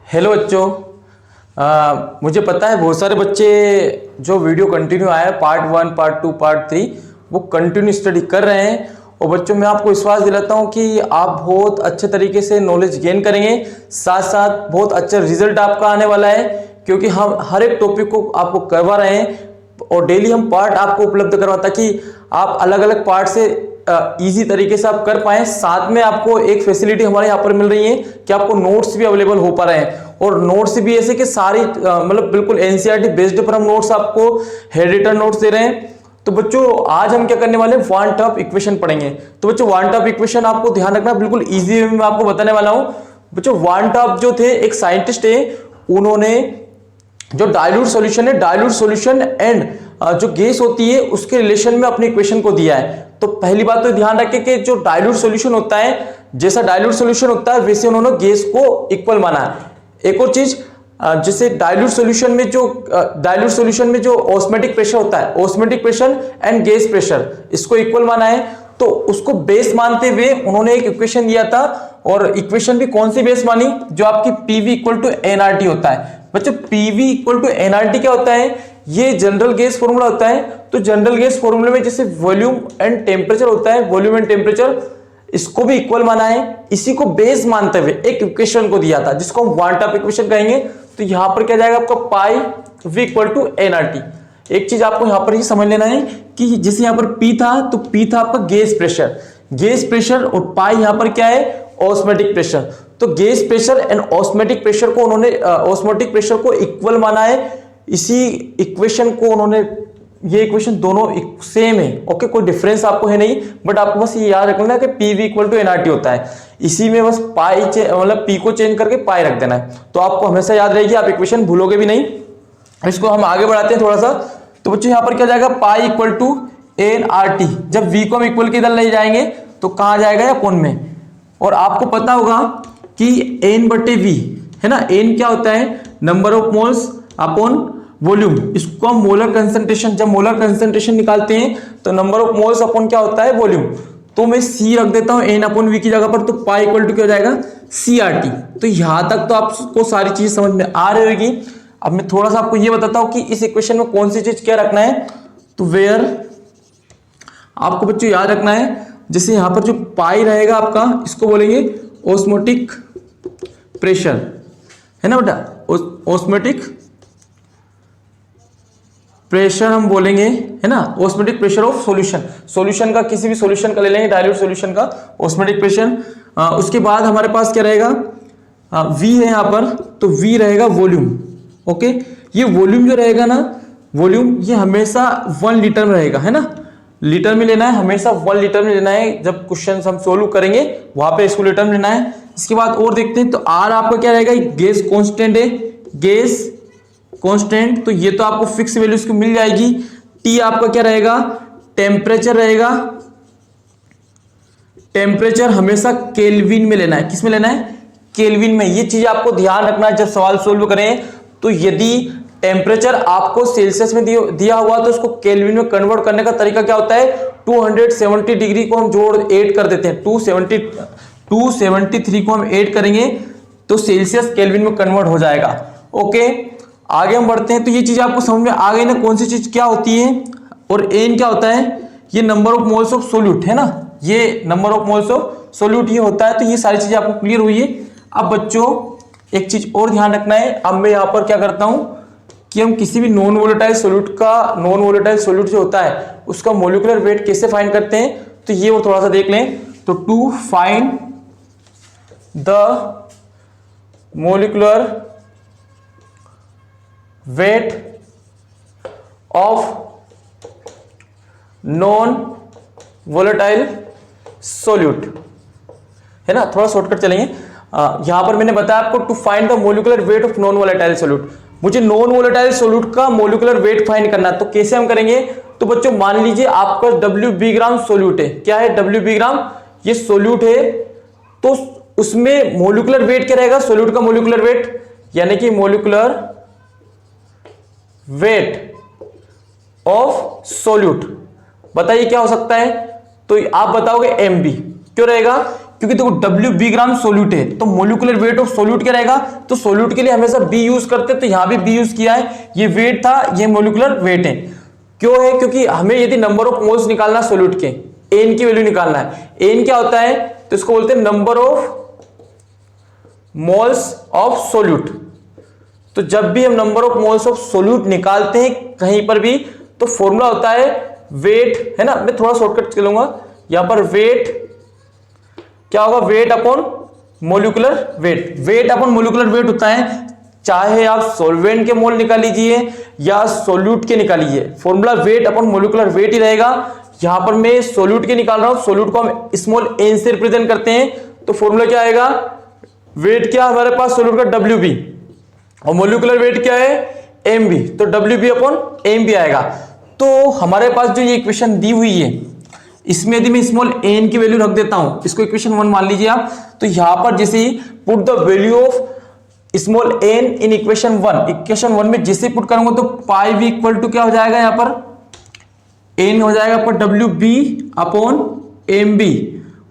Hello बच्चों। मुझे पता है बहुत सारे बच्चे जो वीडियो कंटिन्यू आया पार्ट 1 पार्ट 2 पार्ट 3 वो कंटिन्यू स्टडी कर रहे हैं। और बच्चों मैं आपको विश्वास दिलाता हूं कि आप बहुत अच्छे तरीके से नॉलेज गेन करेंगे, साथ साथ बहुत अच्छा रिजल्ट आपका आने वाला है, क्योंकि हम हर एक टॉपिक को आपको करवा रहे हैं और डेली हम पार्ट आपको उपलब्ध करवाता कि आप अलग अलग पार्ट से इजी तरीके से आप कर पाएं। साथ में आपको एक फैसिलिटी हमारे यहाँ पर मिल रही है कि आपको नोट्स भी अवेलेबल हो पा रहे हैं, और नोट्स भी ऐसे कि सारी मतलब बिल्कुल एनसीईआरटी बेस्ड पर हम नोट्स आपको हेड रिटन नोट्स दे रहे हैं। तो बच्चों आज हम क्या करने वाले हैं, वन टॉप इक्वेशन पढ़ेंगे। तो बच्चों वन टॉप इक्वेशन आपको ध्यान रखना, बिल्कुल इजी वे में मैं आपको बताने वाला हूं। बच्चों वन टॉप जो थे एक साइंटिस्ट है, उन्होंने जो डाइल्यूट सॉल्यूशन है, डाइल्यूट सॉल्यूशन एंड जो गैस होती है उसके रिलेशन में अपनी इक्वेशन को दिया है। तो पहली बात तो ध्यान रखें कि जो डाइल्यूट सॉल्यूशन होता है, जैसा डाइल्यूट सॉल्यूशन होता है वैसे उन्होंने गैस को इक्वल माना है। एक और चीज, जैसे डाइल्यूट सॉल्यूशन में जो ऑस्मेटिक प्रेशर होता है, osmotic pressure and gas pressure, इसको इक्वल माना है। तो उसको बेस मानते हुए उन्होंने एक इक्वेशन दिया था, और इक्वेशन भी कौन सी बेस मानी, जो आपकी पीवी इक्वल टू एनआरटी होता है। बच्चों पीवी इक्वल टू एनआरटी क्या होता है, ये जनरल गैस फॉर्मूला होता है। तो जनरल गैस फॉर्मूले में जैसे वॉल्यूम एंड टेम्परेचर होता है, वॉल्यूम एंड टेम्परेचर, इसको भी इक्वल माना है। इसी को बेस मानते हुए एक इक्वेशन को दिया था जिसको हम वन टॉप इक्वेशन कहेंगे। तो यहां पर क्या जाएगा आपका पाई वी इक्वल टू एनआरटी। एक चीज आपको यहां पर ही समझ लेना है कि जैसे यहां पर पी था, तो पी था आपका गैस प्रेशर, और पाई यहां पर क्या है, ऑस्मेटिक प्रेशर। तो gas pressure and osmotic pressure को उन्होंने ऑस्मेटिक प्रेशर को इक्वल माना है। इसी इक्वेशन को उन्होंने, ये इक्वेशन दोनों सेम है, ओके, कोई डिफरेंस आपको है नहीं, बट आपको बस ये याद रखना है कि P V equal to NRT होता है। इसी में बस पाई मतलब पी को चेंज करके पाई रख देना है, तो आपको हमेशा याद रहेगी, आप इक्वेशन भूलोगे भी नहीं। इसको हम आगे बढ़ाते हैं थोड़ा सा। तो बच्चों यहां पर क्या जाएगा, pi equal to N R T. जब वी को हम इक्वल के इधर ले जाएंगे तो कहां जाएगा, या कौन में। और आपको पता होगा कि एन बटे वी है ना, एन क्या होता है, number of moles upon volume. इसको हम मोलर कंसंट्रेशन, जब मोलर कंसंट्रेशन निकालते हैं तो नंबर ऑफ मोल्स अपॉन क्या होता है, वॉल्यूम। तो मैं सी रख देता हूं एन अपॉन वी की जगह पर, तो पाई इक्वल टू क्या हो जाएगा, सी आर टी। तो यहां तक तो आपको सारी चीज समझ में आ रही होगी। अब मैं थोड़ा सा आपको ये बताता हूं कि इस इक्वेशन में कौन सी चीज क्या रखना है। तो वेयर आपको बच्चों याद रखना है, जैसे यहां पर जो पाई रहेगा आपका, इसको बोलेंगे ऑस्मोटिक प्रेशर, है ना बेटा, ऑस्मोटिक प्रेशर हम बोलेंगे, है ना, ऑस्मोटिक प्रेशर ऑफ सॉल्यूशन का, किसी भी सॉल्यूशन का ले लेंगे, डाइल्यूट सॉल्यूशन का ऑस्मोटिक प्रेशर। उसके बाद हमारे पास क्या रहेगा, V है यहाँ पर, तो V रहेगा वॉल्यूम। ओके, ये वॉल्यूम जो रहेगा ना, वॉल्यूम ये हमेशा 1 लीटर में रहेगा, है ना, लीटर में लेना है, हमेशा 1 लीटर में लेना है। जब क्वेश्चन हम सोल्व करेंगे वहां पे इसको लीटर में लेना है। इसके बाद और देखते हैं, तो R आपका क्या रहेगा, गैस कांस्टेंट है, गैस कांस्टेंट, तो ये तो आपको फिक्स वैल्यू इसको मिल जाएगी। T आपका क्या रहेगा, टेम्परेचर रहेगा, टेम्परेचर हमेशा केल्विन में लेना है। किस में लेना है, केल्विन में। ये चीज आपको ध्यान रखना है जब सवाल सोल्व करें। तो यदि टेम्परेचर आपको सेल्सियस में दिया हुआ तो उसको केल्विन में कन्वर्ट करने का तरीका क्या होता है, 270 डिग्री को हम जोड़ ऐड कर देते हैं, 273 को हम ऐड करेंगे तो सेल्सियस केल्विन में कन्वर्ट हो जाएगा। ओके, आगे हम बढ़ते हैं। तो ये चीज आपको समझ में आ गई ना, कौन सी चीज क्या होती है। और एन क्या होता है, ये number of moles of solute, है ना, ये number of moles of solute ये होता है। तो ये सारी चीजें आपको क्लियर हुई है। अब बच्चों एक चीज और ध्यान रखना है, अब मैं यहां पर क्या करता हूं कि हम किसी भी नॉन वोलेटाइल सोल्यूट जो होता है उसका मोलिकुलर वेट कैसे फाइंड करते हैं, तो ये वो थोड़ा सा देख लें। तो to find the molecular weight of non volatile solute, है ना, थोड़ा शॉर्टकट चलेंगे। यहां पर मैंने बताया आपको to find the molecular weight of non volatile solute. मुझे नॉन वोलेटाइल सोल्यूट का मोलिकुलर वेट फाइंड करना है, तो कैसे हम करेंगे। तो बच्चों मान लीजिए आपका WB ग्राम सोल्यूट है, क्या है, WB ग्राम ये सोल्यूट है। तो उसमें मोलिकुलर वेट क्या रहेगा, सोल्यूट का मोलिकुलर वेट, यानी कि मोलिकुलर वेट ऑफ सोल्यूट, बताइए क्या हो सकता है। तो आप बताओगे MB, क्यों रहेगा, क्योंकि देखो WB ग्राम सोल्यूट है, तो मोलिकुलर वेट ऑफ सोल्यूट क्या रहेगा, तो सोल्यूट के लिए हमेशा B यूज करते हैं, तो यहां भी B यूज किया है। ये वेट था, ये मोलिकुलर वेट है। क्यों है, क्योंकि हमें यदि नंबर ऑफ मोल्स निकालना सोल्यूट के, एन की वैल्यू निकालना है। एन क्या होता है, तो इसको बोलते हैं number of moles of solute. तो जब भी हम number of moles of solute निकालते हैं कहीं पर भी, तो फॉर्मूला होता है वेट, है ना। मैं थोड़ा शॉर्टकट चलूंगा, यहां पर वेट क्या होगा, wait upon molecular wait. Wait upon molecular wait होता है, चाहे आप सॉल्वेंट के मोल निकाल लीजिए या सोल्यूट के निकालिए, formula weight upon molecular weight ही रहेगा। यहां पर मैं सोल्यूट के निकाल रहा हूं, सोल्यूट को हम स्मॉल एन से रिप्रेजेंट करते हैं, तो फॉर्मूला क्या आएगा, वेट क्या हमारे पास सोल्यूट का WB, और मोलिकुलर वेट क्या है MB, तो WB अपॉन MB आएगा। तो हमारे पास जो ये इक्वेशन दी हुई है, इसमें यदि मैं स्मॉल n की वैल्यू रख देता हूं, इसको इक्वेशन 1 मान लीजिए आप, तो यहां पर जैसे put the value of small n in equation 1, equation 1 में जैसे पुट करूंगा तो पाई v इक्वल टू क्या हो जाएगा, यहां पर n हो जाएगा पर WB अपॉन MB,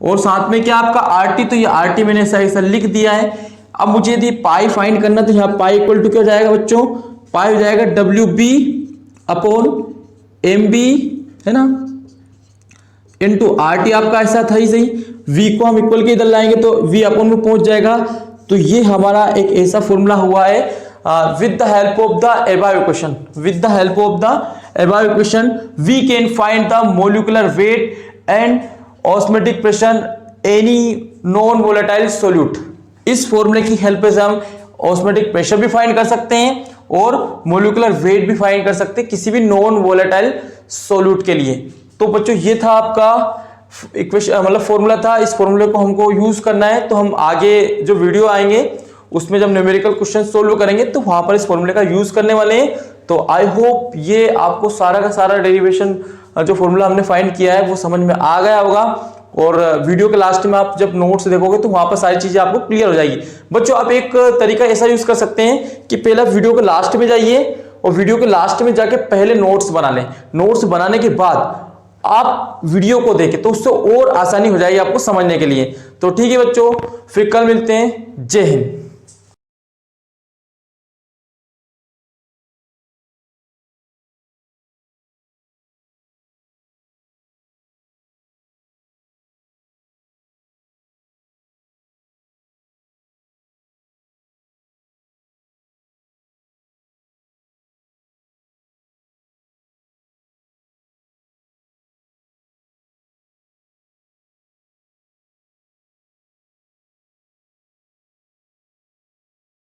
और साथ में क्या आपका RT, तो ये RT मैंने ऐसा लिख दिया है। अब मुझे यदि पाई फाइंड करना, तो यहाँ पाई इक्वल टू क्या हो जाएगा बच्चों, पाई हो जाएगा WB अपॉन MB, है ना, इनटू RT आपका ऐसा था ही सही। V को हम इक्वल के इधर लाएंगे तो V अपॉन में पहुंच जाएगा। तो ये हमारा एक ऐसा फॉर्मूला हुआ है with the help of the above equation, with the help of the above equation we can find the molecular weight and osmotic pressure any non volatile solute. इस फॉर्मूले की हेल्प से हम ऑस्मोटिक प्रेशर भी find कर सकते हैं और मोलिकुलर वेट भी फाइंड कर सकते हैं किसी भी नॉन वोलेटाइल सोल्यूट के लिए। तो बच्चों ये था आपका इक्वेशन, मतलब फॉर्मूला था। इस फॉर्मूले को हमको यूज करना है, तो हम आगे जो वीडियो आएंगे उसमें जब न्यूमेरिकल क्वेश्चन सोल्व करेंगे तो वहां पर इस फॉर्मूले का यूज करने वाले हैं। तो आई होप ये आपको सारा का सारा डेरिवेशन जो फॉर्मूला हमने फाइंड किया है वो समझ में आ गया होगा, और वीडियो के लास्ट में आप जब नोट्स देखोगे तो वहां पर सारी चीजें आपको क्लियर हो जाएगी। बच्चों आप एक तरीका ऐसा यूज कर सकते हैं कि पहले वीडियो के लास्ट में जाइए और वीडियो के लास्ट में जाके पहले नोट्स बना लें। नोट्स बनाने के बाद आप वीडियो को देखें तो उससे और आसानी हो जाएगी आपको समझने के लिए। तो ठीक है बच्चों, फिर कल मिलते हैं। जय हिंद।